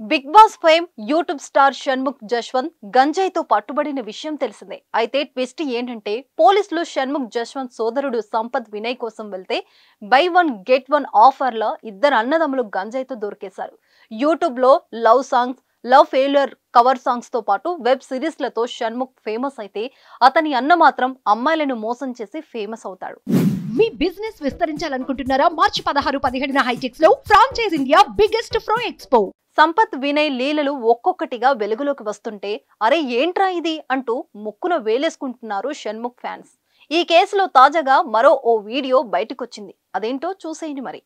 Big Boss fame YouTube star Shanmukh Jaswanth గంజాయితో పట్టుబడిన విషయం తెలిసిందే. అయితే ట్విస్ట్ ఏంటంటే పోలీసులు షణ్ముఖ్ జశ్వంత్ సోదరుడు సంపత్ వినయ్ కోసం వెళ్తే by one get one offer లో ఇద్దరు అన్నదమ్ములు గంజాయితో దొరికేశారు. యూట్యూబ్ లో love songs, love failure cover songs తో పాటు వెబ్ సిరీస్ లతో షణ్ముఖ్ ఫేమస్ అయితే అతని అన్న మాత్రం అమ్మాయిలను మోసం చేసి ఫేమస్ అవుతాడు. మీ బిజినెస్ విస్తరించాలనుకుంటున్నారా? మార్చి 16-17 హైటెక్స్ లో franchise India biggest ఫ్రో expo. Sampath Vinay లీలలు ఒక్కొక్కటిగా వెలుగులోకి వస్తుంటే అరే ఏంట్రా ఇది అంటూ ముక్కున వేలేసుకుంటున్నారు షణ్ముఖ్ ఫ్యాన్స్. ఈ కేసులో తాజాగా మరో ఓ వీడియో బయటకొచ్చింది. అదేంటో చూసేయండి మరి.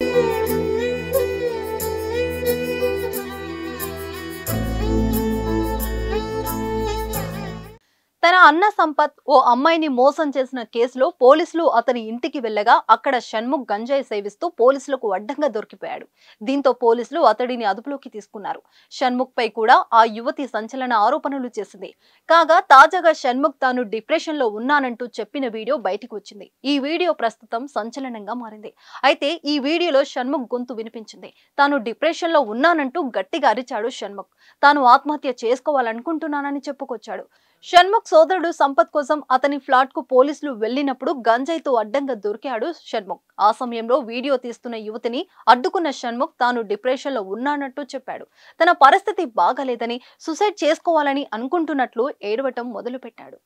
తన అన్న సంపత్ ఓ అమ్మాయిని మోసం చేసిన కేసులో పోలీసులు అతని ఇంటికి వెళ్లగా అక్కడ షణ్ముఖ్ గంజాయి సేవిస్తూ పోలీసులకు అడ్డంగా దొరికిపోయాడు. దీంతో పోలీసులు అతడిని అదుపులోకి తీసుకున్నారు. షణ్ముఖ్ పై కూడా ఆ యువతి సంచలన ఆరోపణలు చేసింది. కాగా తాజాగా షణ్ముఖ్ తాను డిప్రెషన్ లో ఉన్నానంటూ చెప్పిన వీడియో బయటకు వచ్చింది. ఈ వీడియో ప్రస్తుతం సంచలనంగా మారింది. అయితే ఈ వీడియోలో షణ్ముఖ్ గొంతు వినిపించింది. తాను డిప్రెషన్ లో ఉన్నానంటూ గట్టిగా అరిచాడు షణ్ముఖ్. తాను ఆత్మహత్య చేసుకోవాలనుకుంటున్నానని చెప్పుకొచ్చాడు. షణ్ముఖ్ సోదరుడు సంపత్ కోసం అతని ఫ్లాట్ కు పోలీసులు వెళ్లినప్పుడు గంజాయితో అడ్డంగా దొరికాడు షణ్ముఖ్. ఆ సమయంలో వీడియో తీస్తున్న యువతిని అడ్డుకున్న షణ్ముఖ్ తాను డిప్రెషన్ లో ఉన్నానట్టు చెప్పాడు. తన పరిస్థితి బాగాలేదని, సూసైడ్ చేసుకోవాలని అనుకుంటున్నట్లు ఏడవటం మొదలుపెట్టాడు.